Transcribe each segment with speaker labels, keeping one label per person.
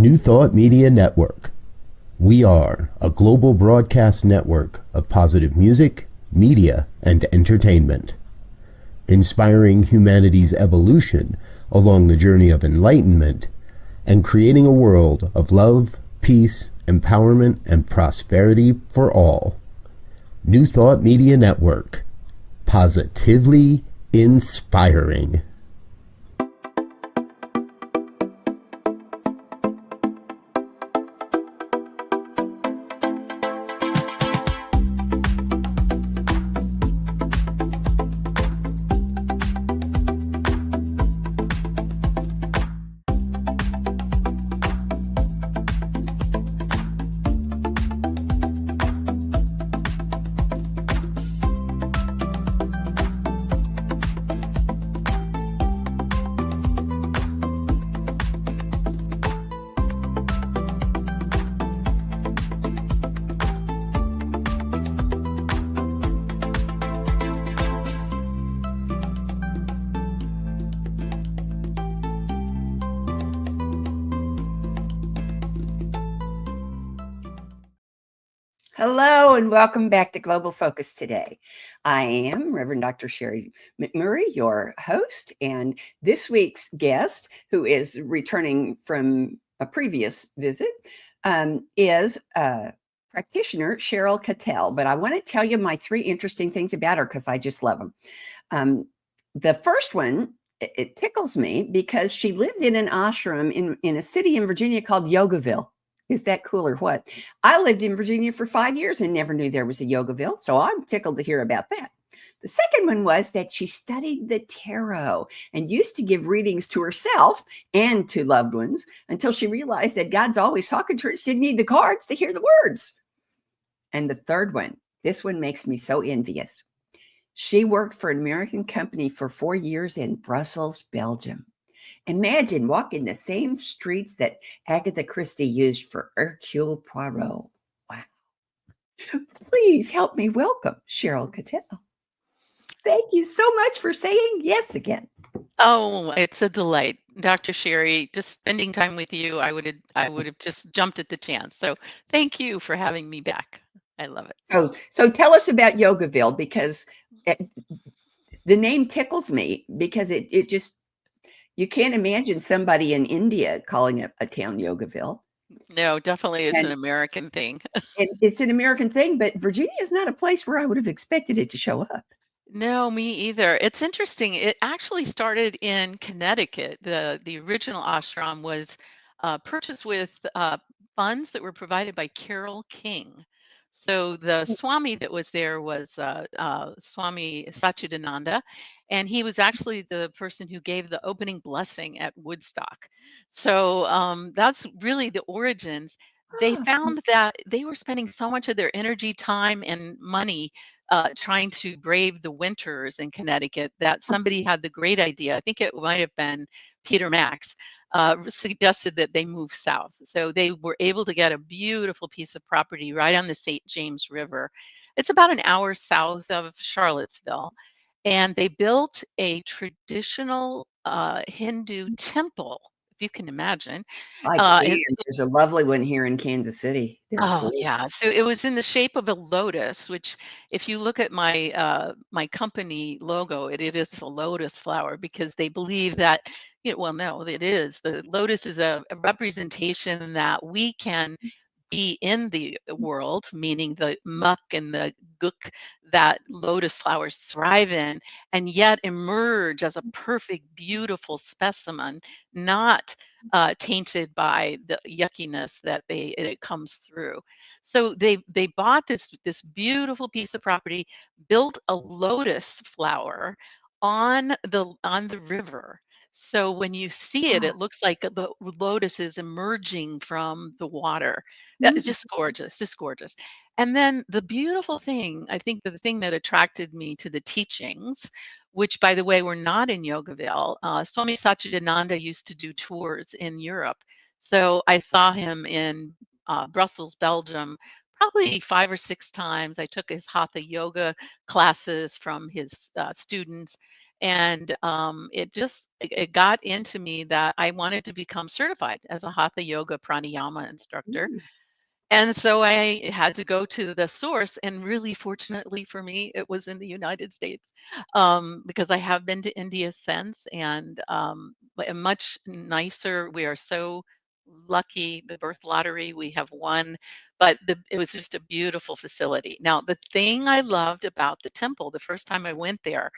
Speaker 1: New Thought Media Network. We are a global broadcast network of positive music, media, and entertainment, inspiring humanity's evolution along the journey of enlightenment and creating a world of love, peace, empowerment, and prosperity for all. New Thought Media Network. Positively inspiring.
Speaker 2: Hello and welcome back to Global Focus today. I am Reverend Dr. Sharri McMurray, your host, and this week's guest, who is returning from a previous visit, is practitioner Sheryl Cattell. But I want to tell you my three interesting things about her because I just love them. The first one, it tickles me because she lived in an ashram in a city in Virginia called Yogaville. Is that cool or what? I lived in Virginia for 5 years and never knew there was a Yogaville, so I'm tickled to hear about that. The second one was that she studied the tarot and used to give readings to herself and to loved ones until she realized that God's always talking to her. She didn't need the cards to hear the words. And the third one, this one makes me so envious. She worked for an American company for 4 years in Brussels, Belgium. Imagine walking the same streets that Agatha Christie used for Hercule Poirot. Wow. Please help me welcome Sheryl Cattell. Thank you so much for saying yes again.
Speaker 3: Oh, it's a delight. Dr. Sharri, just spending time with you, I would have just jumped at the chance. So thank you for having me back. I love it.
Speaker 2: So tell us about Yogaville, because the name tickles me because it just, you can't imagine somebody in India calling a town Yogaville.
Speaker 3: No, definitely it's an American thing.
Speaker 2: It's an American thing, but Virginia is not a place where I would have expected it to show up.
Speaker 3: No, me either. It's interesting. It actually started in Connecticut. The original ashram was purchased with funds that were provided by Carole King. So the Swami that was there was Swami Satchidananda, and he was actually the person who gave the opening blessing at Woodstock. So that's really the origins. They found that they were spending so much of their energy, time, and money trying to brave the winters in Connecticut that somebody had the great idea. I think it might have been Peter Max, suggested that they move south. So they were able to get a beautiful piece of property right on the St. James River. It's about an hour south of Charlottesville. And they built a traditional Hindu temple, if you can imagine.
Speaker 2: There's a lovely one here in Kansas City.
Speaker 3: Oh yeah, so it was in the shape of a lotus, which if you look at my my company logo, it is a lotus flower because they believe that, well, no, it is. The lotus is a representation that we can be in the world, meaning the muck and the gook that lotus flowers thrive in, and yet emerge as a perfect, beautiful specimen, not tainted by the yuckiness that it comes through. So they bought this beautiful piece of property, built a lotus flower on the river. So when you see it, it looks like the lotus is emerging from the water. It's just gorgeous, just gorgeous. And then the beautiful thing, I think the thing that attracted me to the teachings, which by the way were not in Yogaville, Swami Satchidananda used to do tours in Europe. So I saw him in Brussels, Belgium, probably 5 or 6 times. I took his Hatha yoga classes from his students. And it got into me that I wanted to become certified as a Hatha Yoga Pranayama instructor.
Speaker 2: Mm.
Speaker 3: And so I had to go to the source, and really fortunately for me, it was in the United States, because I have been to India since, and a much nicer. We are so lucky, the birth lottery we have won, but it was just a beautiful facility. Now, the thing I loved about the temple the first time I went there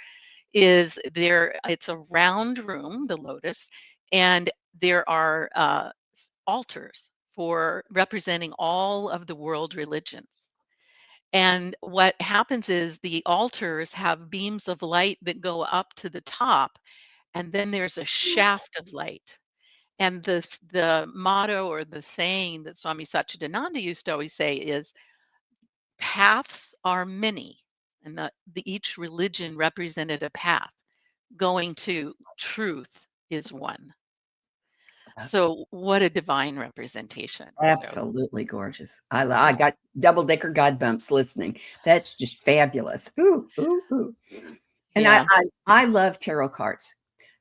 Speaker 3: is it's a round room, the Lotus, and there are altars for representing all of the world religions. And what happens is the altars have beams of light that go up to the top, and then there's a shaft of light. And the motto or the saying that Swami Satchidananda used to always say is, paths are many, and each religion represented a path. Going to truth is one. So what a divine representation. So
Speaker 2: Absolutely gorgeous. I got double-decker God bumps listening. That's just fabulous. Ooh, ooh, ooh. And
Speaker 3: yeah.
Speaker 2: I love tarot cards.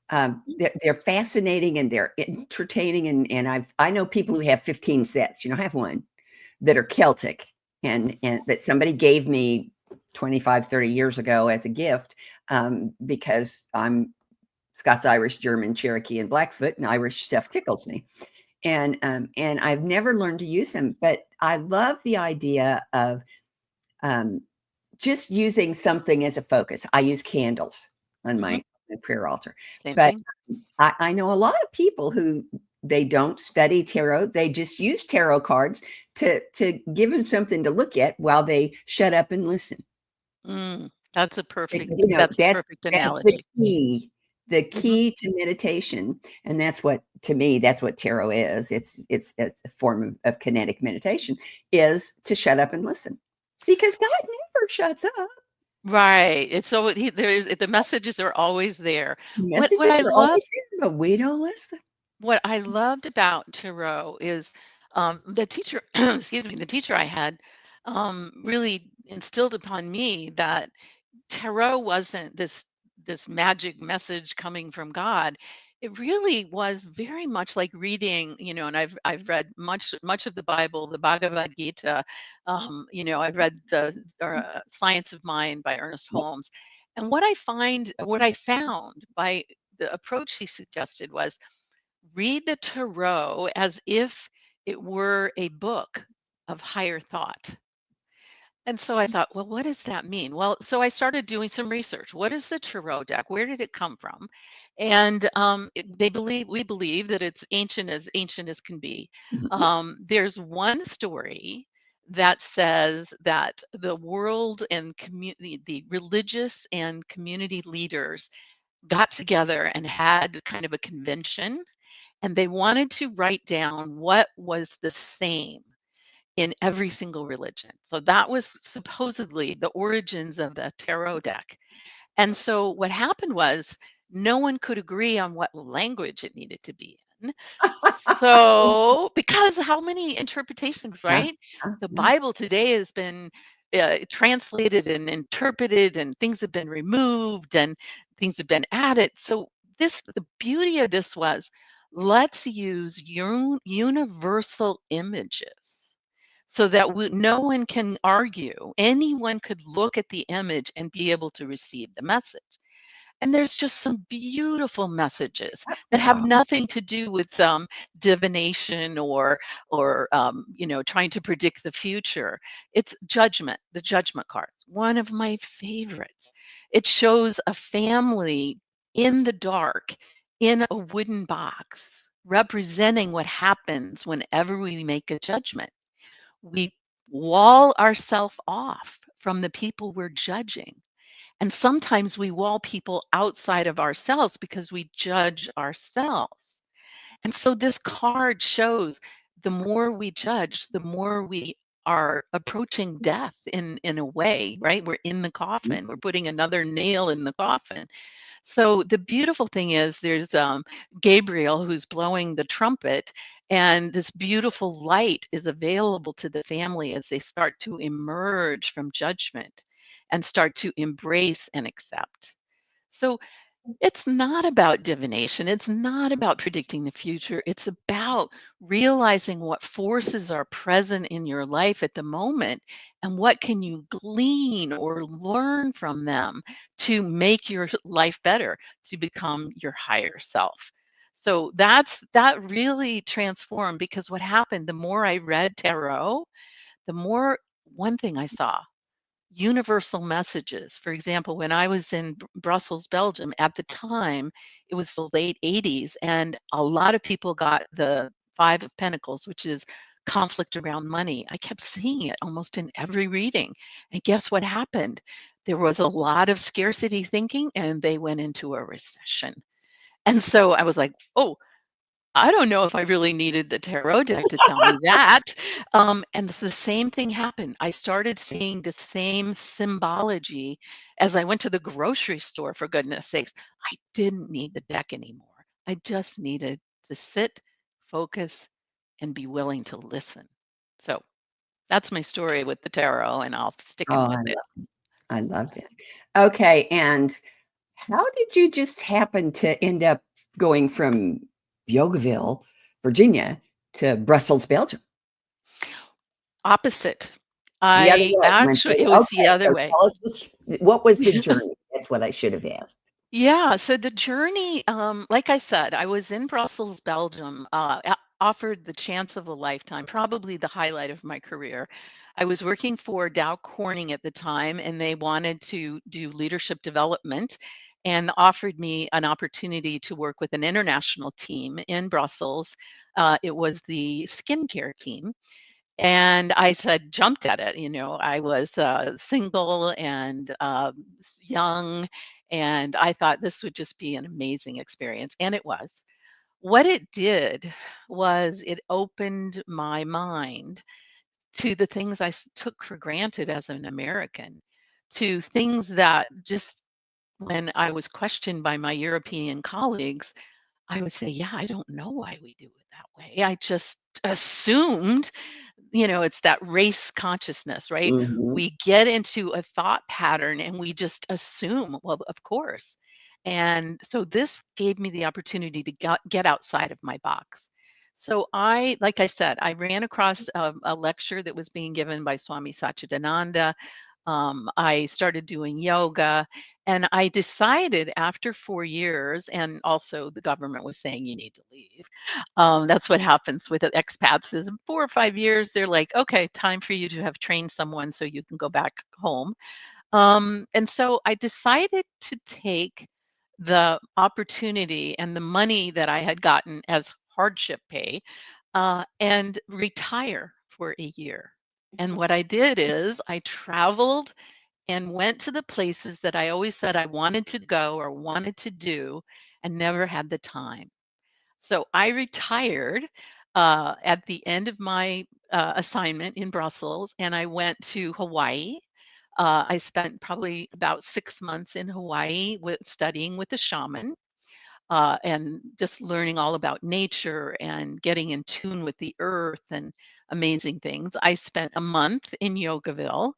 Speaker 2: They're fascinating and they're entertaining. And I know people who have 15 sets. You know, I have one that are Celtic and that somebody gave me 25, 30 years ago as a gift, because I'm Scots, Irish, German, Cherokee, and Blackfoot, and Irish stuff tickles me. And I've never learned to use them, but I love the idea of just using something as a focus. I use candles on my prayer altar,
Speaker 3: Same
Speaker 2: but
Speaker 3: thing.
Speaker 2: I know a lot of people who they don't study tarot. They just use tarot cards to give them something to look at while they shut up and listen.
Speaker 3: That's a perfect.
Speaker 2: You know,
Speaker 3: That's a perfect
Speaker 2: that's the
Speaker 3: analogy.
Speaker 2: key. The key to meditation, and that's what, to me, that's what tarot is. It's a form of kinetic meditation, is to shut up and listen, because God never shuts up.
Speaker 3: Right. It's so the messages are always there. What
Speaker 2: Messages
Speaker 3: I
Speaker 2: are
Speaker 3: love
Speaker 2: always there, but we don't listen.
Speaker 3: what I loved about tarot is the teacher, excuse me, the teacher I had really instilled upon me that tarot wasn't this magic message coming from God. It really was very much like reading, and I've read much of the Bible, the Bhagavad Gita. I've read the Science of Mind by Ernest Holmes, and what I found by the approach he suggested was read the tarot as if it were a book of higher thought. And so I thought, well, what does that mean? Well, so I started doing some research. What is the tarot deck? Where did it come from? And we believe that it's ancient as can be.
Speaker 2: Mhm.
Speaker 3: There's one story that says that the world and community, the religious and community leaders got together and had kind of a convention, and they wanted to write down what was the same in every single religion. So that was supposedly the origins of the tarot deck. And so what happened was no one could agree on what language it needed to be in. So, because how many interpretations,
Speaker 2: Yeah,
Speaker 3: right? The
Speaker 2: yeah.
Speaker 3: Bible today has been translated and interpreted, and things have been removed and things have been added. So, the beauty of this was, let's use universal images so that no one can argue. Anyone could look at the image and be able to receive the message. And there's just some beautiful messages that have
Speaker 2: Wow.
Speaker 3: nothing to do with divination or trying to predict the future. It's judgment, the judgment cards. One of my favorites. It shows a family in the dark in a wooden box, representing what happens whenever we make a judgment. We wall ourselves off from the people we're judging. And sometimes we wall people outside of ourselves because we judge ourselves. And so this card shows the more we judge, the more we are approaching death in a way, right? We're in the coffin. We're putting another nail in the coffin. So the beautiful thing is there's Gabriel who's blowing the trumpet, and this beautiful light is available to the family as they start to emerge from judgment and start to embrace and accept. So It's not about divination. It's not about predicting the future. It's about realizing what forces are present in your life at the moment and what can you glean or learn from them to make your life better, to become your higher self. So that really transformed because what happened, the more I read tarot, the more one thing I saw universal messages. For example, when I was in Brussels, Belgium, at the time, it was the late 80s, and a lot of people got the Five of Pentacles, which is conflict around money. I kept seeing it almost in every reading. And guess what happened? There was a lot of scarcity thinking, and they went into a recession. And so I was like, oh, I don't know if I really needed the tarot deck to tell me that. And the same thing happened. I started seeing the same symbology as I went to the grocery store, for goodness sakes. I didn't need the deck anymore. I just needed to sit, focus, and be willing to listen. So that's my story with the tarot, and I'll stick
Speaker 2: Oh,
Speaker 3: with it.
Speaker 2: I love it. Okay, and how did you just happen to end up going from Yogaville, Virginia, to Brussels, Belgium?
Speaker 3: Opposite.
Speaker 2: The other
Speaker 3: I
Speaker 2: way.
Speaker 3: actually, it was the
Speaker 2: Okay,
Speaker 3: other
Speaker 2: so
Speaker 3: way.
Speaker 2: tell us this. What was the journey? That's what I should have asked.
Speaker 3: Yeah, so the journey, like I said, I was in Brussels, Belgium, offered the chance of a lifetime, probably the highlight of my career. I was working for Dow Corning at the time, and they wanted to do leadership development and offered me an opportunity to work with an international team in Brussels. It was the skincare team. And I said, jumped at it. I was single and young, and I thought this would just be an amazing experience. And it was. What it did was it opened my mind to the things took for granted as an American, to things that just when I was questioned by my European colleagues, I would say, yeah, I don't know why we do it that way. I just assumed, it's that race consciousness, right?
Speaker 2: Mhm.
Speaker 3: We get into a thought pattern and we just assume, well, of course. And so this gave me the opportunity to get outside of my box. So like I said, I ran across a lecture that was being given by Swami Satchidananda. I started doing yoga, and I decided after 4 years, and also the government was saying you need to leave. That's what happens with expats is 4 or 5 years, they're like, okay, time for you to have trained someone so you can go back home. And so I decided to take the opportunity and the money that I had gotten as hardship pay and retire for a year. And what I did is I traveled and went to the places that I always said I wanted to go or wanted to do and never had the time. So I retired at the end of my assignment in Brussels and I went to Hawaii. I spent probably about 6 months in Hawaii studying with a shaman and just learning all about nature and getting in tune with the earth and amazing things. I spent a month in Yogaville,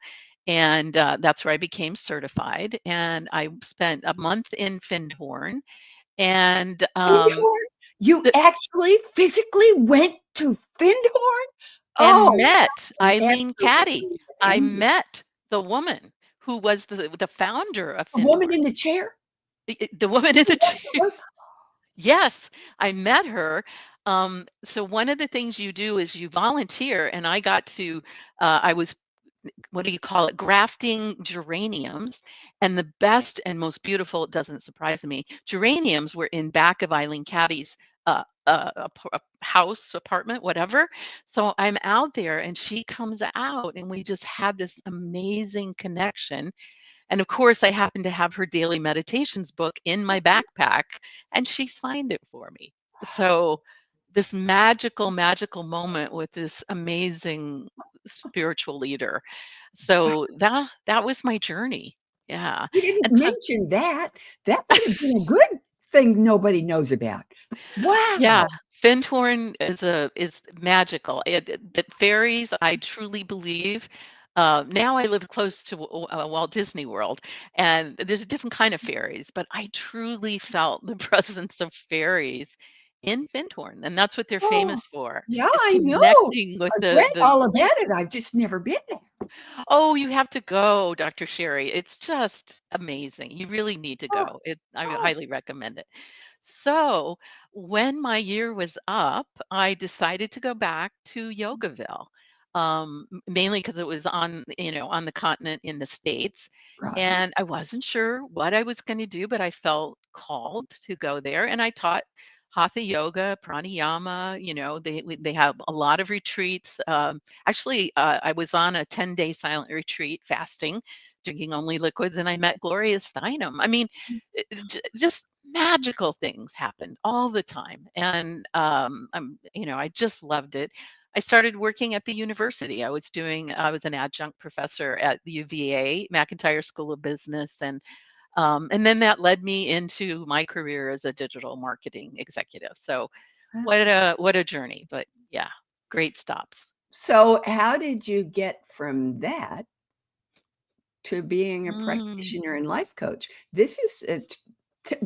Speaker 3: and that's where I became certified. And I spent a month in Findhorn, and
Speaker 2: Findhorn? You
Speaker 3: the,
Speaker 2: actually physically went to Findhorn?
Speaker 3: and
Speaker 2: Oh,
Speaker 3: met Eileen Caddy.
Speaker 2: absolutely
Speaker 3: I
Speaker 2: amazing.
Speaker 3: met the woman who was the founder of
Speaker 2: A woman
Speaker 3: Findhorn.
Speaker 2: in the chair?
Speaker 3: The woman in
Speaker 2: You
Speaker 3: the
Speaker 2: went to
Speaker 3: chair.
Speaker 2: her?
Speaker 3: Yes, I met her. So one of the things you do is you volunteer, and I got to, I was, what do you call it, grafting geraniums. And the best and most beautiful, it doesn't surprise me, geraniums were in back of Eileen Caddy's house, apartment, whatever. So I'm out there, and she comes out, and we just had this amazing connection. And of course, I happened to have her daily meditations book in my backpack, and she signed it for me. So, this magical, magical moment with this amazing spiritual leader. So that was my journey. Yeah.
Speaker 2: You didn't
Speaker 3: And so
Speaker 2: mention that. That would have been a good thing nobody knows about.
Speaker 3: yeah,
Speaker 2: Wow.
Speaker 3: Findhorn is magical. The fairies, I truly believe, Now I live close to Walt Disney World, and there's a different kind of fairies, but I truly felt the presence of fairies in Findhorn, and that's what they're
Speaker 2: Oh,
Speaker 3: famous for,
Speaker 2: yeah,
Speaker 3: is
Speaker 2: I know.
Speaker 3: connecting with
Speaker 2: I've read
Speaker 3: the
Speaker 2: all about it. I've just never been there.
Speaker 3: Oh, you have to go, Dr. Sherry. It's just amazing. You really need to
Speaker 2: Oh,
Speaker 3: go. I would
Speaker 2: oh,
Speaker 3: highly recommend it. So, when my year was up, I decided to go back to Yogaville, mainly because it was on the continent in the States.
Speaker 2: right.
Speaker 3: And I wasn't sure what I was going to do, but I felt called to go there. And I taught Hatha yoga, pranayama. They have a lot of retreats. Actually, I was on a 10-day silent retreat, fasting, drinking only liquids, and I met Gloria Steinem. I mean, just magical things happened all the time, and I just loved it. I started working at the university. I was an adjunct professor at the UVA McIntyre School of Business, and then that led me into my career as a digital marketing executive. So what a journey, but yeah, great stops.
Speaker 2: So, how did you get from that to being a
Speaker 3: Mm.
Speaker 2: practitioner and life coach? This is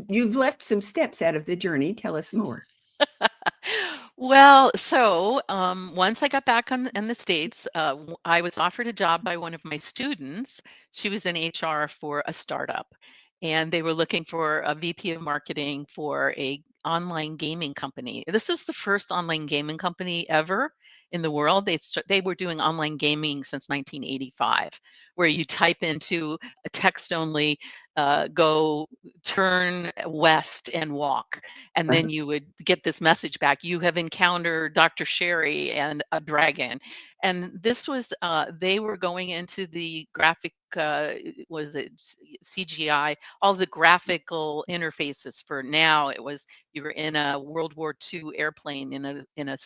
Speaker 2: you've left some steps out of the journey. Tell us more.
Speaker 3: Well, so once I got back in the States, I was offered a job by one of my students. She was in HR for a startup, and they were looking for a VP of marketing for a online gaming company. This was the first online gaming company ever in the world. They were doing online gaming since 1985, where you type into a text only, go turn west and walk, and then you would get this message back: you have encountered Dr. Sherry and a dragon. And this was they were going into the graphic, was it CGI, all the graphical interfaces. For now it was, you were in a World War II airplane in a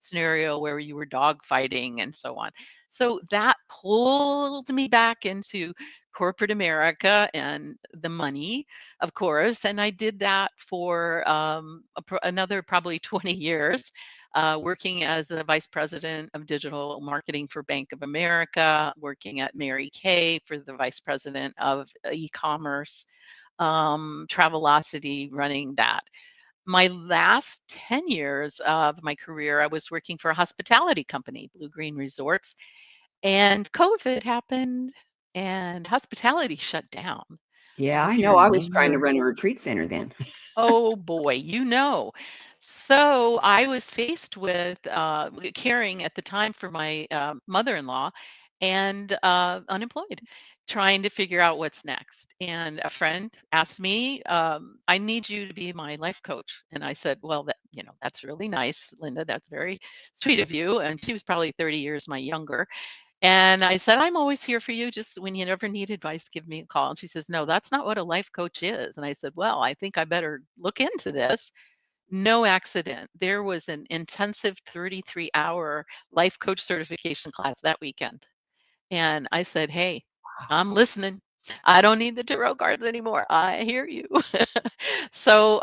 Speaker 3: scenario where you were dogfighting and so on. So that pulled me back into corporate America and the money, of course. And I did that for another probably 20 years, working as a vice president of digital marketing for Bank of America, working at Mary Kay for the vice president of e-commerce, Travelocity, running that. My last 10 years of my career, I was working for a hospitality company, Blue Green Resorts, and COVID happened and hospitality shut down. I don't
Speaker 2: Yeah,
Speaker 3: know
Speaker 2: I
Speaker 3: if you
Speaker 2: know. I was trying to
Speaker 3: remember.
Speaker 2: run a retreat center then.
Speaker 3: Oh boy, So I was faced with caring at the time for my mother-in-law, and unemployed, trying to figure out what's next. And a friend asked me, "I need you to be my life coach." And I said, "Well, that's really nice, Linda. That's very sweet of you." And she was probably 30 years my younger. And I said, "I'm always here for you. Just when you ever need advice, give me a call." And she says, "No, that's not what a life coach is." And I said, "Well, I think I better look into this." No accident. There was an intensive 33-hour life coach certification class that weekend. And I said, "Hey, I'm listening. I don't need the tarot cards anymore. I hear you." So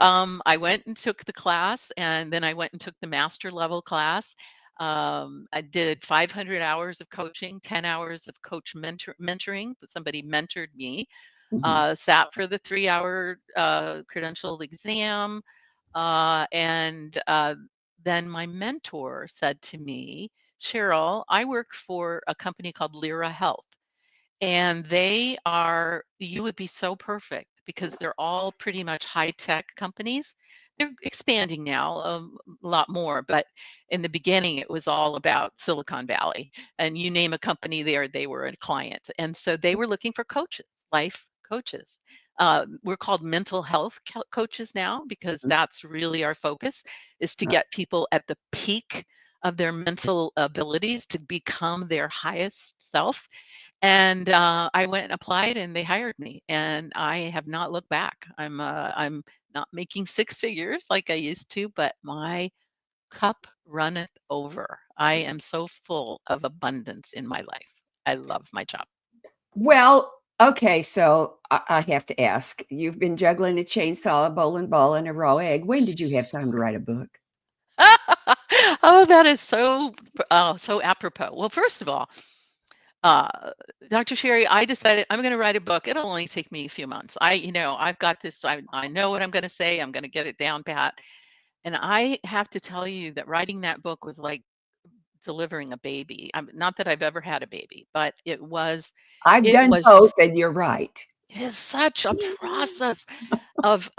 Speaker 3: I went and took the class, and then I went and took the master level class. I did 500 hours of coaching, 10 hours of coach mentoring. Somebody mentored me.
Speaker 2: Mhm.
Speaker 3: Sat for the 3-hour credentialed exam, and then my mentor said to me, "Sheryl, I work for a company called Lyra Health, and you would be so perfect because they're all pretty much high tech companies. They're expanding now, a lot more, but in the beginning, it was all about Silicon Valley. And you name a company there, they were a client. And so they were looking for coaches, life coaches. We're called mental health coaches now, because that's really our focus, is to get people at the peak of their mental abilities to become their highest self. And I went and applied, and they hired me, and I have not looked back. I'm not making six figures like I used to, but my cup runneth over. I am so full of abundance in my life. I love my job.
Speaker 2: Well, okay, so I have to ask. You've been juggling a chainsaw, a bowling ball, and a raw egg. When did you have time to write a book?
Speaker 3: Oh, that is so apropos. Well, first of all, Dr. Sherry, I decided I'm going to write a book. It'll only take me a few months. I've got this. I know what I'm going to say. I'm going to get it down pat. And I have to tell you that writing that book was like delivering a baby. Not that I've ever had a baby, but
Speaker 2: I've
Speaker 3: it
Speaker 2: done
Speaker 3: was
Speaker 2: both,
Speaker 3: just,
Speaker 2: and you're right.
Speaker 3: it is such a process of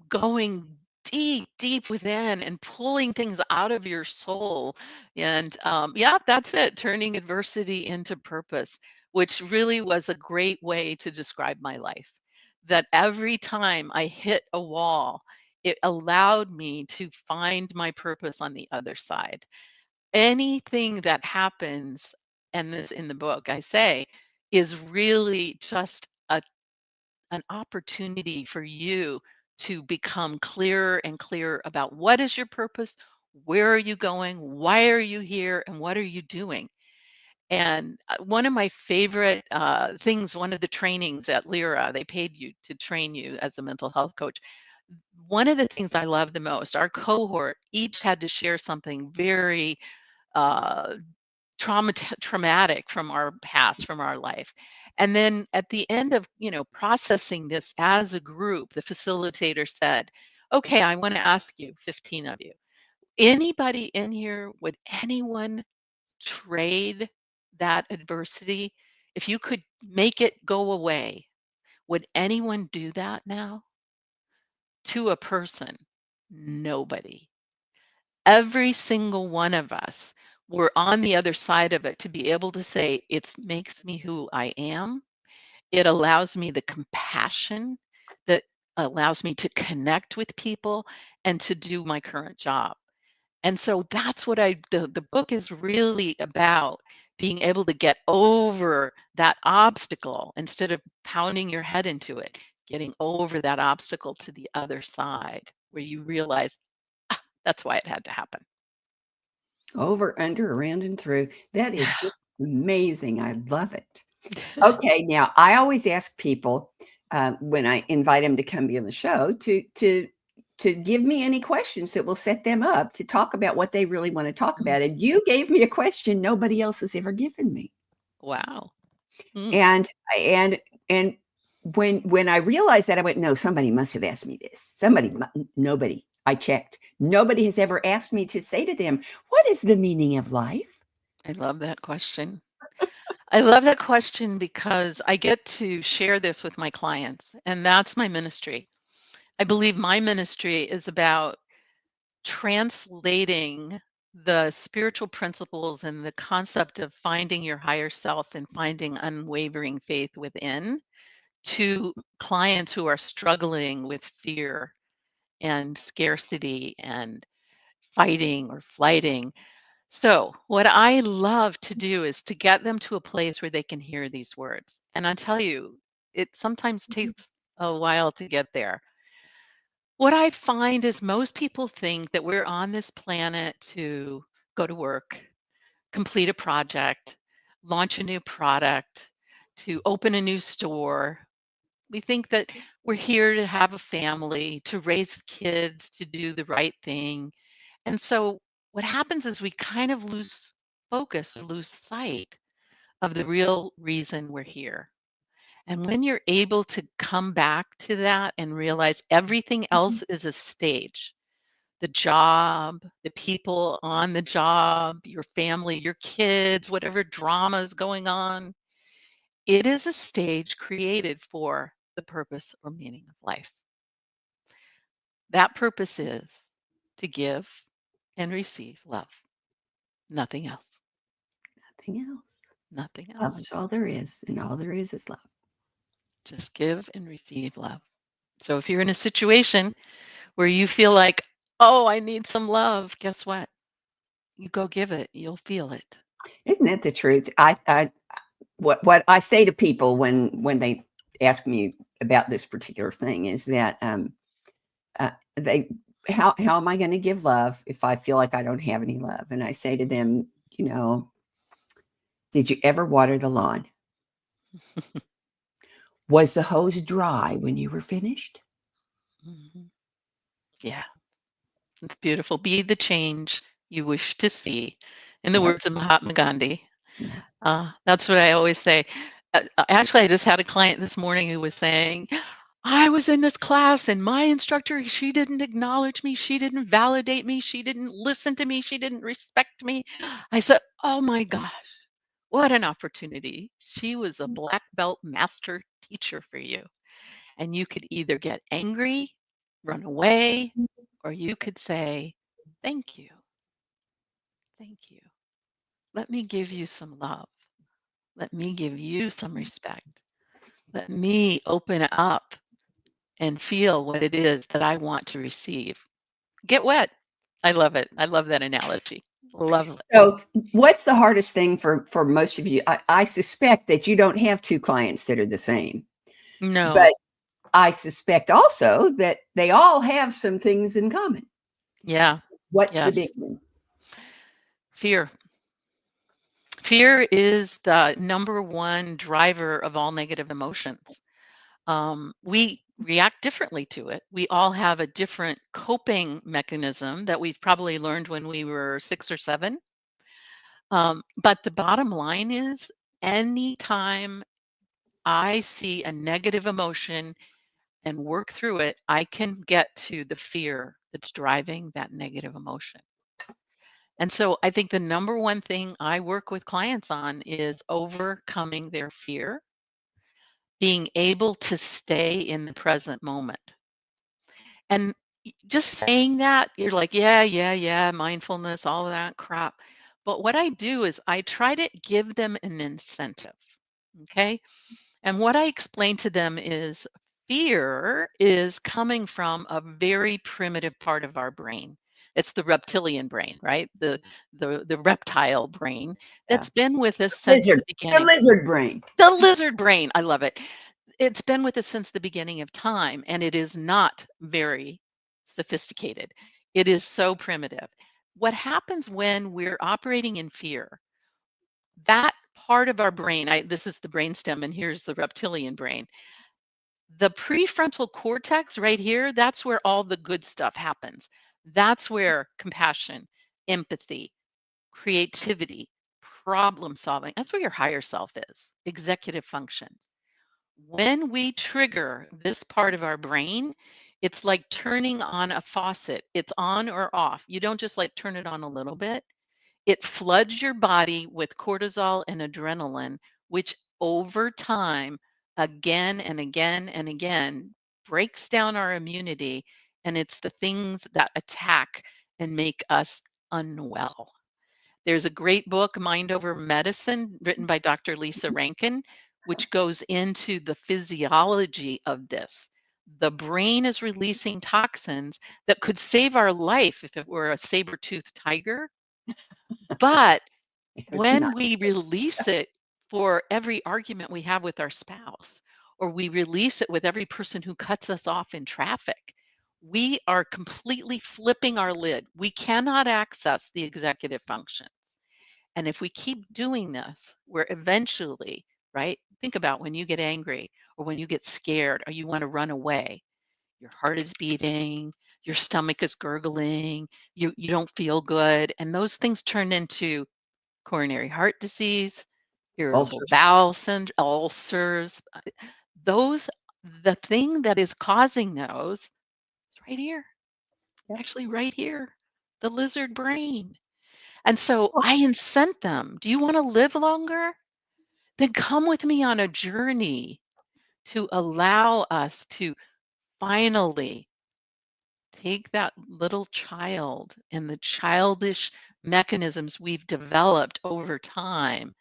Speaker 3: going deep within and pulling things out of your soul. And yeah, that's it, turning adversity into purpose, which really was a great way to describe my life. That every time I hit a wall, it allowed me to find my purpose on the other side. Anything that happens, and this in the book I say, is really just an opportunity for you to become clearer and clearer about what is your purpose, where are you going, why are you here, and what are you doing. And one of my favorite things, one of the trainings at Lyra, they paid you to train you as a mental health coach. One of the things I love the most, our cohort each had to share something very uh, traumatic from our past, from our life. And then at the end of, processing this as a group, the facilitator said, okay, I want to ask you, 15 of you, anybody in here, would anyone trade that adversity? If you could make it go away, would anyone do that now? To a person, nobody. Every single one of us were on the other side of it to be able to say, it makes me who I am. It allows me the compassion that allows me to connect with people and to do my current job. And so that's what the book is really about, being able to get over that obstacle instead of pounding your head into it, getting over that obstacle to the other side where you realize, that's why it had to happen.
Speaker 2: Over, under, around, and through. That is just amazing. I love it. Okay, now I always ask people when I invite them to come be on the show to give me any questions that will set them up to talk about what they really want to talk about. And you gave me a question nobody else has ever given me.
Speaker 3: Wow. Mm.
Speaker 2: And when I realized that, I went, no, somebody must have asked me this. Nobody. I checked. Nobody has ever asked me to say to them, what is the meaning of life?
Speaker 3: I love that question. I love that question because I get to share this with my clients, and that's my ministry. I believe my ministry is about translating the spiritual principles and the concept of finding your higher self and finding unwavering faith within to clients who are struggling with fear and scarcity and fighting or flighting. So, what I love to do is to get them to a place where they can hear these words. And I tell you, it sometimes takes a while to get there. What I find is most people think that we're on this planet to go to work, complete a project, launch a new product, to open a new store. We think that we're here to have a family, to raise kids, to do the right thing. And so what happens is we kind of lose focus or lose sight of the real reason we're here. And when you're able to come back to that and realize everything else is a stage, the job, the people on the job, your family, your kids, whatever drama is going on, it is a stage created for the purpose or meaning of life. That purpose is to give and receive love. Nothing else.
Speaker 2: Nothing else.
Speaker 3: Nothing
Speaker 2: Love
Speaker 3: else.
Speaker 2: is all there is, and all there is love.
Speaker 3: Just give and receive love. So if you're in a situation where you feel like, oh, I need some love, guess what? You go give it. You'll feel it.
Speaker 2: Isn't that the truth? What I say to people when they ask me about this particular thing is that they how am I going to give love if I feel like I don't have any love? And I say to them, did you ever water the lawn? Was the hose dry when you were finished?
Speaker 3: Mhm. Yeah, it's beautiful. Be the change you wish to see. In the
Speaker 2: Yep.
Speaker 3: words of Mahatma Gandhi, That's what I always say. Actually, I just had a client this morning who was saying, I was in this class and my instructor, she didn't acknowledge me. She didn't validate me. She didn't listen to me. She didn't respect me. I said, oh my gosh, what an opportunity. She was a black belt master teacher for you. And you could either get angry, run away, or you could say, thank you. Thank you. Let me give you some love. Let me give you some respect. Let me open up and feel what it is that I want to receive. Get wet. I love it. I love that analogy. Love it.
Speaker 2: So what's the hardest thing for most of you? I suspect that you don't have two clients that are the same.
Speaker 3: No.
Speaker 2: But I suspect also that they all have some things in common.
Speaker 3: Yeah.
Speaker 2: What's
Speaker 3: Yes.
Speaker 2: the big one?
Speaker 3: Fear. Fear is the number one driver of all negative emotions. We react differently to it. We all have a different coping mechanism that we've probably learned when we were 6 or 7. But the bottom line is, anytime I see a negative emotion and work through it, I can get to the fear that's driving that negative emotion. And so I think the number one thing I work with clients on is overcoming their fear, being able to stay in the present moment. And just saying that, you're like, yeah, mindfulness, all of that crap. But what I do is I try to give them an incentive. Okay. And what I explain to them is fear is coming from a very primitive part of our brain. It's the reptilian brain, right? The reptile brain that's been with us since the beginning.
Speaker 2: The lizard brain.
Speaker 3: The lizard brain. I love it. It's been with us since the beginning of time, and it is not very sophisticated. It is so primitive. What happens when we're operating in fear? That part of our brain, this is the brainstem, and here's the reptilian brain. The prefrontal cortex right here, that's where all the good stuff happens. That's where compassion, empathy, creativity, problem solving, that's where your higher self is, executive functions. When we trigger this part of our brain, it's like turning on a faucet. It's on or off. You don't just like turn it on a little bit. It floods your body with cortisol and adrenaline, which over time, again and again and again, breaks down our immunity. And it's the things that attack and make us unwell. There's a great book, Mind Over Medicine, written by Dr. Lisa Rankin, which goes into the physiology of this. The brain is releasing toxins that could save our life if it were a saber-toothed tiger. But when we release it for every argument we have with our spouse, or we release it with every person who cuts us off in traffic, we are completely flipping our lid. We cannot access the executive functions. And if we keep doing this, we're eventually, right? Think about when you get angry or when you get scared or you want to run away. Your heart is beating, your stomach is gurgling, you don't feel good. And those things turn into coronary heart disease, irritable bowel syndrome, ulcers. The thing that is causing those is right here. Yep. Actually, right here, the lizard brain. And so I incent them. Do you want to live longer? Then come with me on a journey to allow us to finally take that little child and the childish mechanisms we've developed over time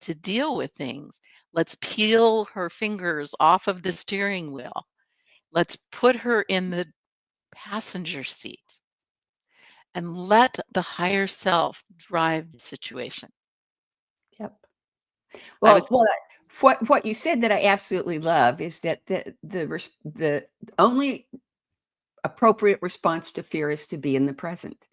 Speaker 3: to deal with things. Let's peel her fingers off of the steering wheel. Let's put her in the passenger seat and let the higher self drive the situation.
Speaker 2: Yep. Well, what you said that I absolutely love is that the only appropriate response to fear is to be in the present,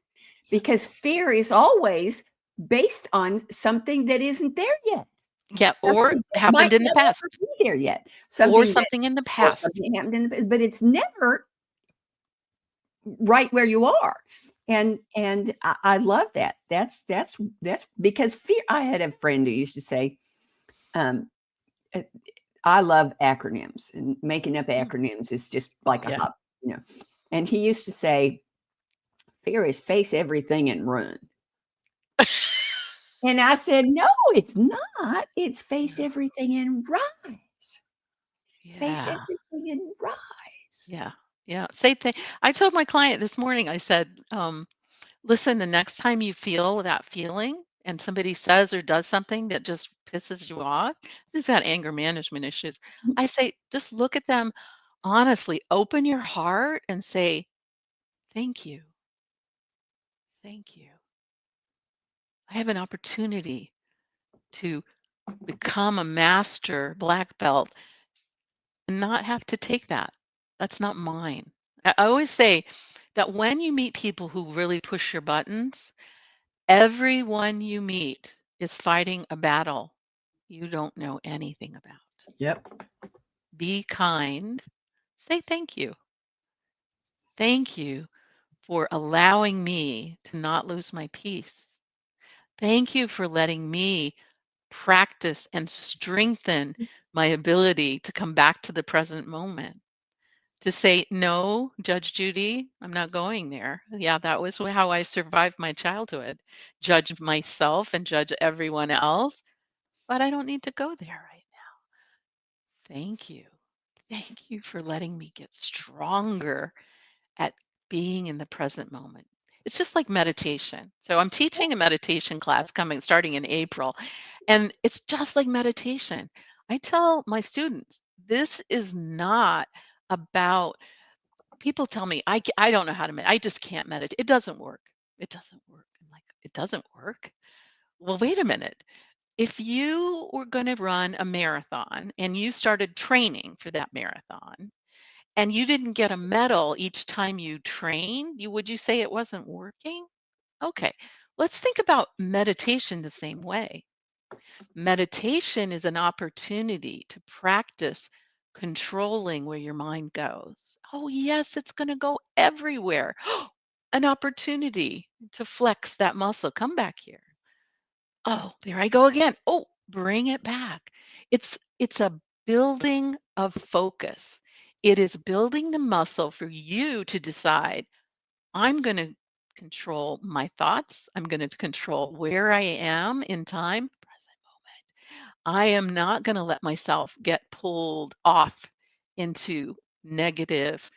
Speaker 2: because fear is always based on something that isn't there yet.
Speaker 3: Yeah, or happened in the past.
Speaker 2: Be there yet.
Speaker 3: Or something in the past.
Speaker 2: Something happened but it's never right where you are. And I love that. That's because fear. I had a friend who used to say, um, I love acronyms, and making up acronyms is just like a
Speaker 3: Yeah.
Speaker 2: hobby, you know. And he used to say, fear is face everything and run. And I said, no, it's not. It's face everything and rise. Face
Speaker 3: Yeah.
Speaker 2: everything and rise.
Speaker 3: Yeah. Yeah. Say thing. I told my client this morning, I said, listen, the next time you feel that feeling and somebody says or does something that just pisses you off, this has got anger management issues. I say, just look at them honestly, open your heart and say, thank you. Thank you. I have an opportunity to become a master black belt and not have to take that. That's not mine. I always say that when you meet people who really push your buttons, everyone you meet is fighting a battle you don't know anything about.
Speaker 2: Yep.
Speaker 3: Be kind. Say thank you. Thank you for allowing me to not lose my peace. Thank you for letting me practice and strengthen my ability to come back to the present moment. To say, no, Judge Judy, I'm not going there. Yeah, that was how I survived my childhood. Judge myself and judge everyone else, but I don't need to go there right now. Thank you. Thank you for letting me get stronger at being in the present moment. It's just like meditation. So I'm teaching a meditation class starting in April, and it's just like meditation. I tell my students, this is not about people tell me I don't know how to meditate. I just can't meditate. It doesn't work. It doesn't work. I'm like, it doesn't work. Well, wait a minute. If you were going to run a marathon and you started training for that marathon and you didn't get a medal each time you trained, would you say it wasn't working? Okay. Let's think about meditation the same way. Meditation is an opportunity to practice controlling where your mind goes. Oh, yes, it's going to go everywhere. An opportunity to flex that muscle. Come back here. Oh, there I go again. Oh, bring it back. It's a building of focus. It is building the muscle for you to decide, I'm going to control my thoughts. I'm going to control where I am in time, present moment. I am not going to let myself get pulled off into negative,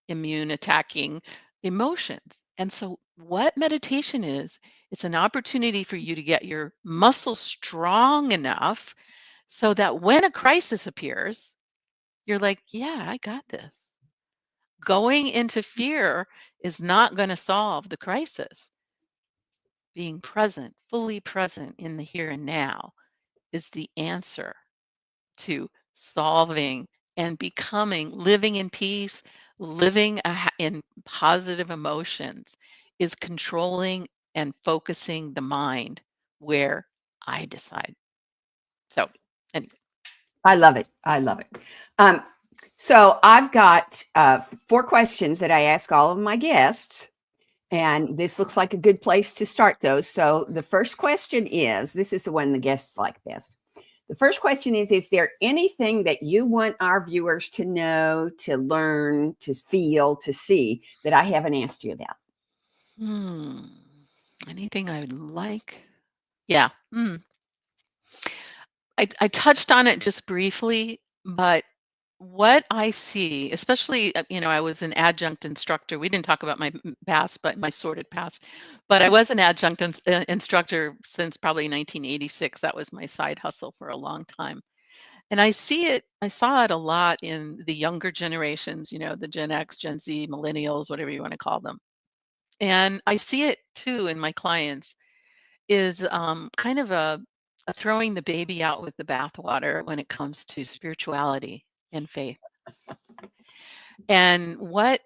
Speaker 3: immune attacking emotions. And so, what meditation is, it's an opportunity for you to get your muscles strong enough so that when a crisis appears, you're like, yeah, I got this. Going into fear is not going to solve the crisis. Being present, fully present in the here and now is the answer to solving and becoming, living in peace, living in positive emotions, is controlling and focusing the mind where I decide. So, anyway.
Speaker 2: I love it. I love it. So I've got 4 questions that I ask all of my guests, and this looks like a good place to start those. So the first question is, this is the one the guests like best. The first question is there anything that you want our viewers to know, to learn, to feel, to see that I haven't asked you about?
Speaker 3: Anything I would like? Yeah. I touched on it just briefly, but what I see, especially, I was an adjunct instructor. We didn't talk about my past, but my sordid past. But I was an adjunct instructor since probably 1986. That was my side hustle for a long time. And I saw it a lot in the younger generations, the Gen X, Gen Z, millennials, whatever you want to call them. And I see it too in my clients is kind of a throwing the baby out with the bathwater when it comes to spirituality and faith. And what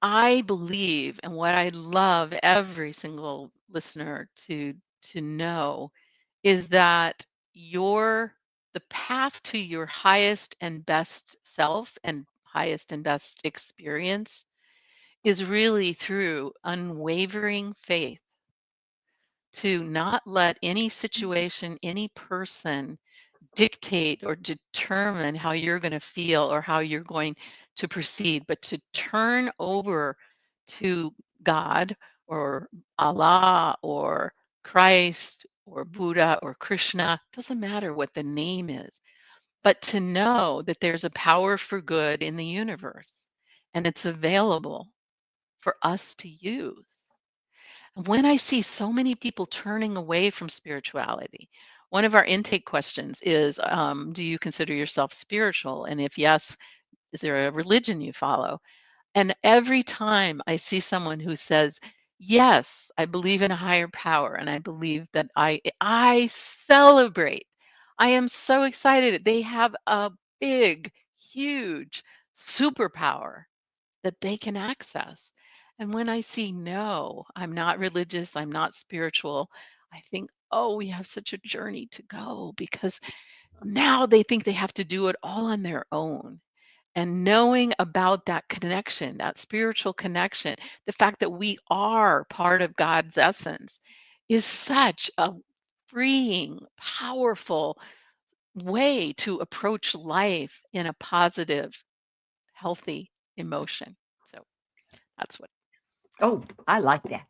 Speaker 3: I believe and what I love every single listener to know is that the path to your highest and best self and highest and best experience is really through unwavering faith to not let any situation, any person dictate or determine how you're going to feel or how you're going to proceed, but to turn over to God or Allah or Christ or Buddha or Krishna, doesn't matter what the name is, but to know that there's a power for good in the universe and it's available for us to use. And when I see so many people turning away from spirituality, one of our intake questions is, do you consider yourself spiritual? And if yes, is there a religion you follow? And every time I see someone who says, yes, I believe in a higher power and I believe that I celebrate. I am so excited. They have a big, huge superpower that they can access. And when I see, no, I'm not religious, I'm not spiritual, I think, oh, we have such a journey to go because now they think they have to do it all on their own. And knowing about that connection, that spiritual connection, the fact that we are part of God's essence is such a freeing, powerful way to approach life in a positive, healthy emotion. So that's what.
Speaker 2: Oh, I like that.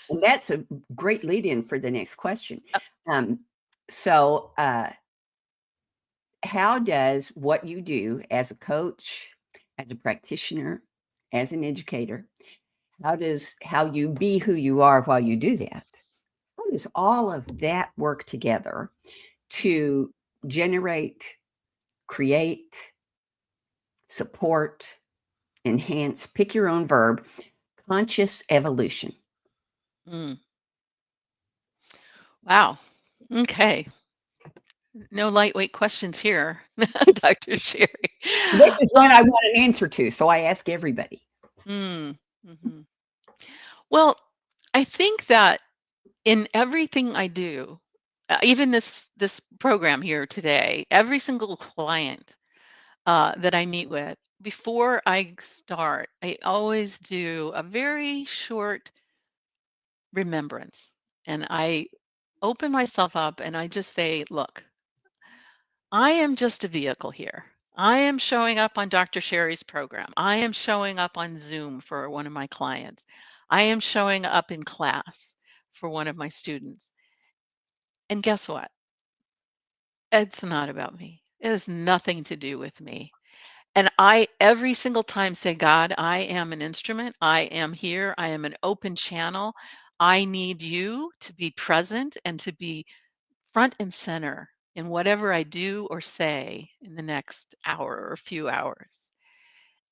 Speaker 2: And that's a great lead in for the next question. Um, so, how does what you do as a coach, as a practitioner, as an educator, how you be who you are while you do that? How does all of that work together to generate, create, support, enhance, pick your own verb, conscious evolution?
Speaker 3: Mm. Wow. Okay. No lightweight questions here, Dr. Sherry.
Speaker 2: This is one I want an answer to, so I ask everybody.
Speaker 3: Mm-hmm. Well, I think that in everything I do, even this program here today, every single client that I meet with, before I start, I always do a very short remembrance, and I open myself up and I just say, look, I am just a vehicle here. I am showing up on Dr. Sherry's program. I am showing up on Zoom for one of my clients. I am showing up in class for one of my students. And guess what? It's not about me. It has nothing to do with me. And I, every single time, say, God, I am an instrument. I am here. I am an open channel. I need you to be present and to be front and center in whatever I do or say in the next hour or few hours.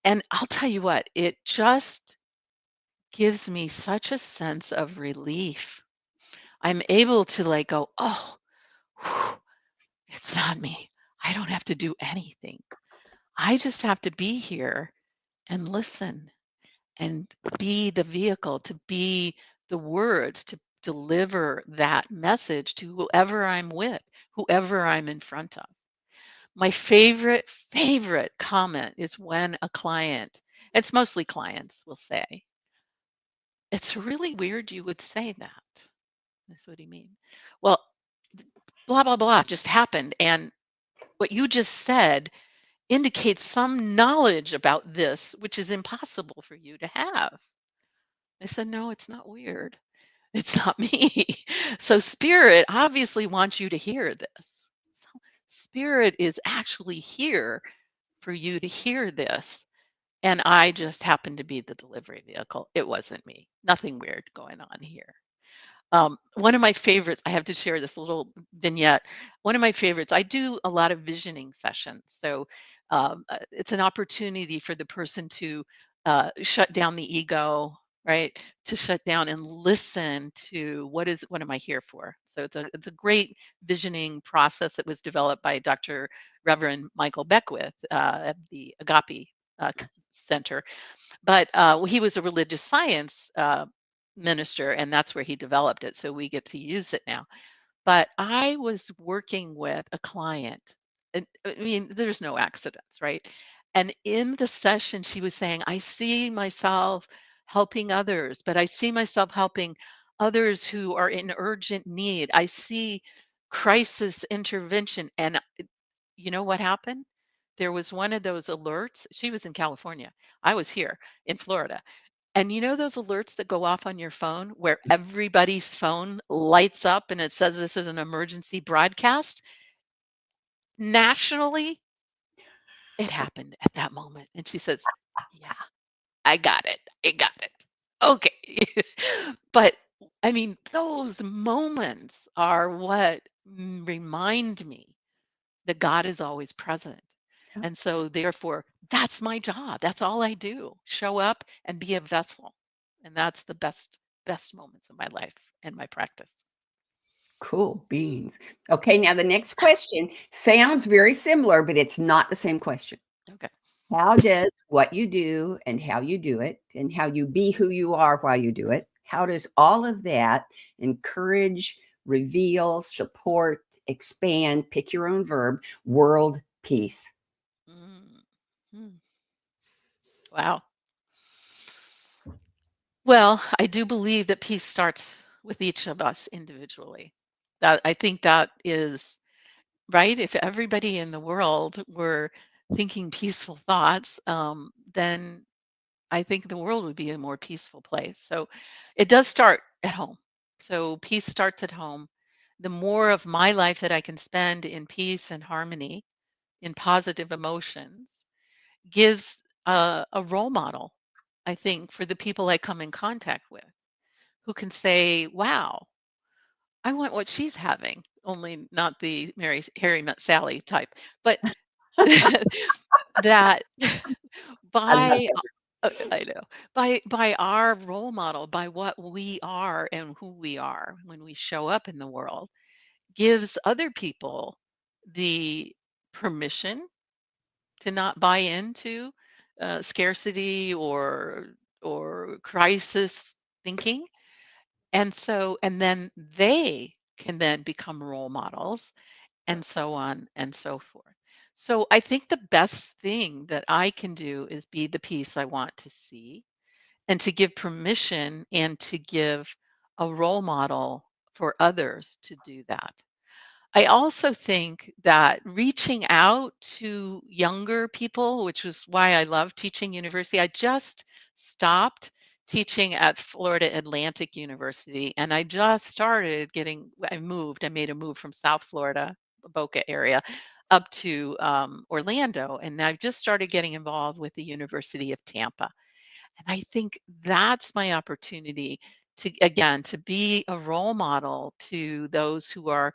Speaker 3: And I'll tell you what, it just gives me such a sense of relief. I'm able to like go, oh, whew, it's not me. I don't have to do anything. I just have to be here and listen and be the vehicle, to be the words, to deliver that message to whoever I'm with, whoever I'm in front of. My favorite comment is when a client, it's mostly clients, will say, it's really weird you would say that. That's what do you mean? Well, blah, blah, blah just happened. And what you just said indicates some knowledge about this, which is impossible for you to have. I said, no, it's not weird. It's not me. So spirit obviously wants you to hear this. So spirit is actually here for you to hear this. And I just happened to be the delivery vehicle. It wasn't me. Nothing weird going on here. One of my favorites, I have to share this little vignette. One of my favorites, I do a lot of visioning sessions. So it's an opportunity for the person to shut down the ego, right? To shut down and listen to what am I here for? So it's a great visioning process that was developed by Dr. Reverend Michael Beckwith at the Agape Center. But he was a religious science minister, and that's where he developed it. So we get to use it now. But I was working with a client, and I mean, there's no accidents, right? And in the session, she was saying, I see myself helping others, but I see myself helping others who are in urgent need. I see crisis intervention. And you know what happened? There was one of those alerts. She was in California. I was here in Florida. And you know those alerts that go off on your phone where everybody's phone lights up and it says this is an emergency broadcast? Nationally, it happened at that moment. And she says, yeah, I got it. I got it. Okay. But I mean, those moments are what remind me that God is always present.
Speaker 2: Yeah.
Speaker 3: And so therefore, that's my job. That's all I do. Show up and be a vessel. And that's the best moments of my life and my practice.
Speaker 2: Cool beans. Okay, now the next question sounds very similar, but it's not the same question.
Speaker 3: Okay.
Speaker 2: How does what you do and how you do it and how you be who you are while you do it, how does all of that encourage, reveal, support, expand, pick your own verb, world peace?
Speaker 3: Mm. Wow. Well, I do believe that peace starts with each of us individually. That I think that is right. If everybody in the world were thinking peaceful thoughts, then I think the world would be a more peaceful place. So it does start at home. So peace starts at home. The more of my life that I can spend in peace and harmony, in positive emotions, gives a role model, I think, for the people I come in contact with who can say, wow, I want what she's having, only not the Harry met Sally type, but that
Speaker 2: I love
Speaker 3: by
Speaker 2: it.
Speaker 3: I know. By our role model, by what we are and who we are when we show up in the world, gives other people the permission to not buy into scarcity or crisis thinking, and then they can then become role models and so on and so forth. So I think the best thing that I can do is be the peace I want to see and to give permission and to give a role model for others to do that. I also think that reaching out to younger people, which is why I love teaching university, I just stopped teaching at Florida Atlantic University and I just started I made a move from South Florida, Boca area, up to Orlando. And I've just started getting involved with the University of Tampa. And I think that's my opportunity to, again, to be a role model to those who are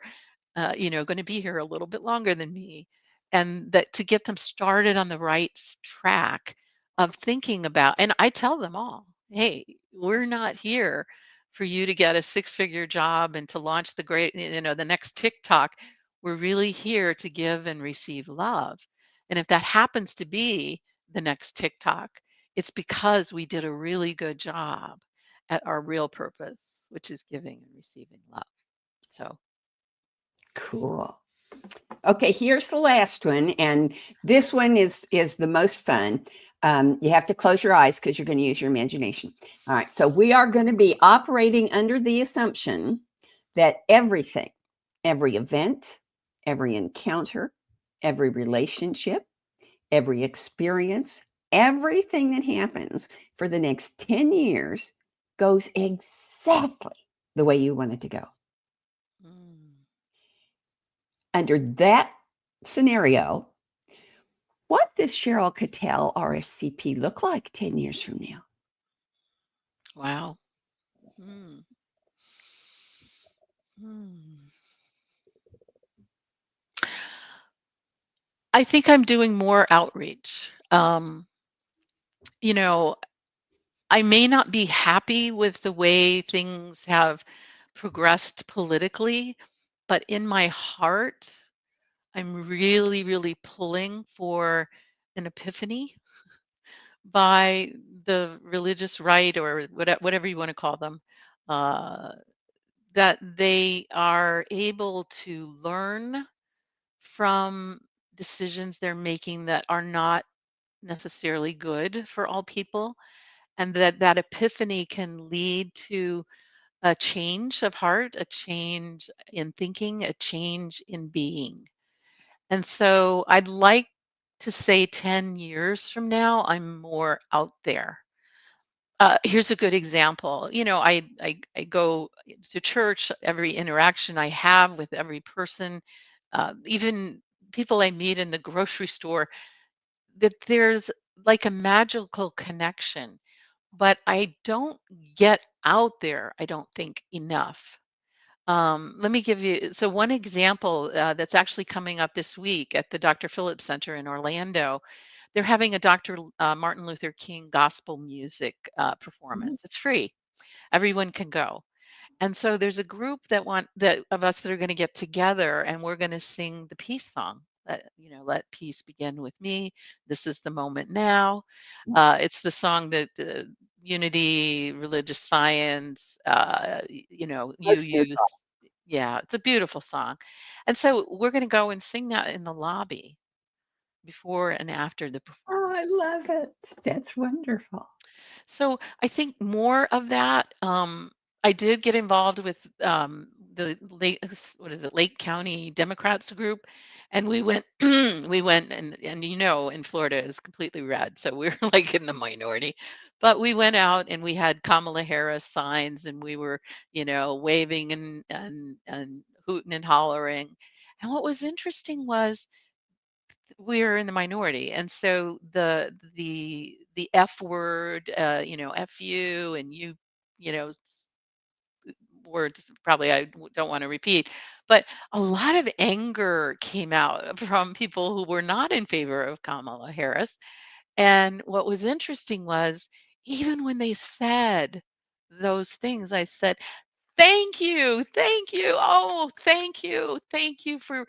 Speaker 3: going to be here a little bit longer than me, and that to get them started on the right track of thinking about. And I tell them all, hey, we're not here for you to get a six-figure job and to launch the next TikTok. We're really here to give and receive love. And if that happens to be the next TikTok, it's because we did a really good job at our real purpose, which is giving and receiving love. So
Speaker 2: Cool. Okay, here's the last one, and this one is the most fun. You have to close your eyes because you're going to use your imagination. All right, so we are going to be operating under the assumption that everything, every event, every encounter, every relationship, every experience, everything that happens for the next 10 years goes exactly the way you want it to go. Under that scenario, what does Sheryl Cattell RScP look like 10 years from now?
Speaker 3: wow. Hmm. Hmm. I think I'm doing more outreach. You know, I may not be happy with the way things have progressed politically, but in my heart, I'm really, really pulling for an epiphany by the religious right or whatever you want to call them, uh, that they are able to learn from decisions they're making that are not necessarily good for all people, and that epiphany can lead to a change of heart, a change in thinking, a change in being. And so I'd like to say 10 years from now, I'm more out there. Here's a good example. I go to church, every interaction I have with every person, even people I meet in the grocery store, that there's like a magical connection, but I don't get out there, I don't think, enough. Let me give you one example that's actually coming up this week at the Dr. Phillips Center in Orlando. They're having a Dr. Martin Luther King gospel music
Speaker 2: Mhm.
Speaker 3: performance. It's free. Everyone can go. And so there's a group that of us that are going to get together, and we're going to sing the peace song. Let peace begin with me. This is the moment now. It's the song that unity, religious science, you
Speaker 2: That's beautiful.
Speaker 3: use. Yeah, it's a beautiful song. And so we're going to go and sing that in the lobby before and after the
Speaker 2: Oh,
Speaker 3: performance.
Speaker 2: I love it. That's wonderful.
Speaker 3: So I think more of that. I did get involved with the Lake County Democrats group, and we went. We went, and in Florida is completely red, so we're like in the minority. But we went out and we had Kamala Harris signs, and we were waving and hooting and hollering. And what was interesting was we're in the minority, and so the F word, F you and you know, s- words probably don't want to repeat, but a lot of anger came out from people who were not in favor of Kamala Harris. And what was interesting was even when they said those things, I said, thank you, oh, thank you for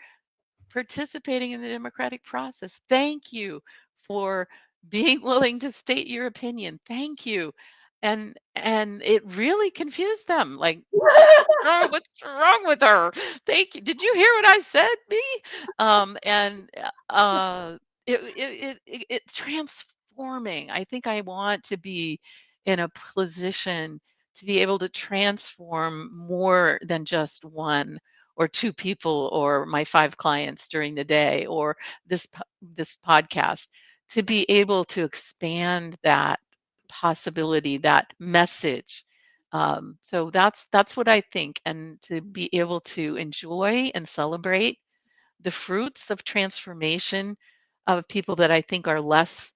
Speaker 3: participating in the democratic process. Thank you for being willing to state your opinion. Thank you. And it really confused them. Like, what's wrong with her? Thank you. Did you hear what I said, me? And it's transforming. I think I want to be in a position to be able to transform more than just one or two people or my 5 clients during the day or this podcast, to be able to expand that possibility, that message. So that's what I think, and to be able to enjoy and celebrate the fruits of transformation of people that I think are less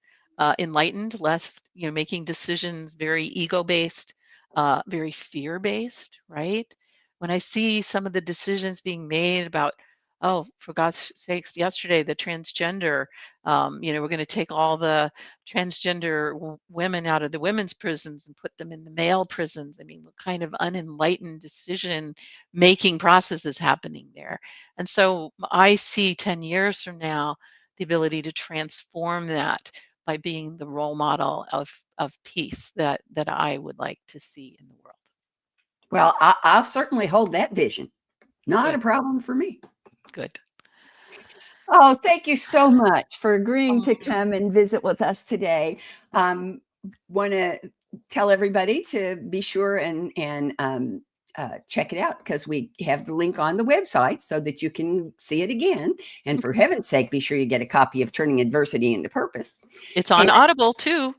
Speaker 3: enlightened, less, making decisions very ego based, very fear based, right? When I see some of the decisions being made about, oh, for God's sakes, yesterday, the transgender, we're going to take all the transgender women out of the women's prisons and put them in the male prisons. I mean, what kind of unenlightened decision making process is happening there? And so I see 10 years from now the ability to transform that by being the role model of peace that I would like to see in the world.
Speaker 2: Well, I'll certainly hold that vision. Not a
Speaker 3: Good,
Speaker 2: problem for me.
Speaker 3: good.
Speaker 2: Oh, thank you so much for agreeing to
Speaker 3: Um,
Speaker 2: come and visit with us today. Want to tell everybody to be sure and check it out, because we have the link on the website so that you can see it again. And for heaven's sake, be sure you get a copy of Turning Adversity into Purpose.
Speaker 3: it's
Speaker 2: And
Speaker 3: on Audible too.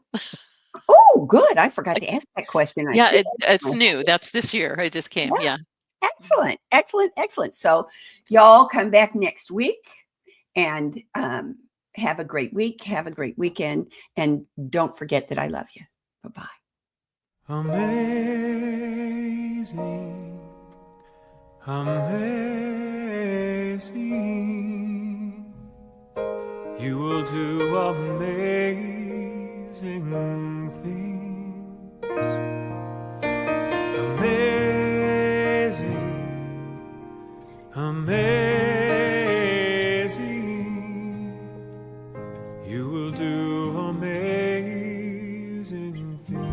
Speaker 2: oh, good. I forgot
Speaker 3: I,
Speaker 2: to ask that question. I
Speaker 3: yeah,
Speaker 2: should
Speaker 3: it's
Speaker 2: have.
Speaker 3: new. That's this year. It just
Speaker 2: Yeah,
Speaker 3: came. Yeah.
Speaker 2: excellent, excellent, excellent. So, y'all come back next week and have a great week. Have a great weekend. And don't forget that I love you. Bye bye.
Speaker 1: Amazing, amazing. You will do amazing things. Amazing, amazing. You will do amazing things.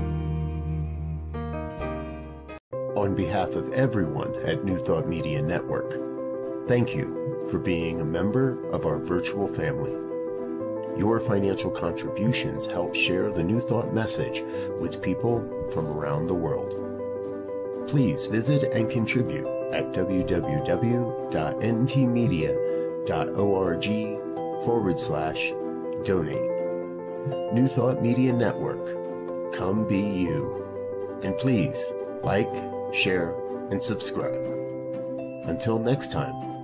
Speaker 1: On behalf of everyone at New Thought Media Network, thank you for being a member of our virtual family. Your financial contributions help share the New Thought message with people from around the world. Please visit and contribute at www.ntmedia.org/donate. New Thought Media Network. Come be you. And please like, share, and subscribe. Until next time.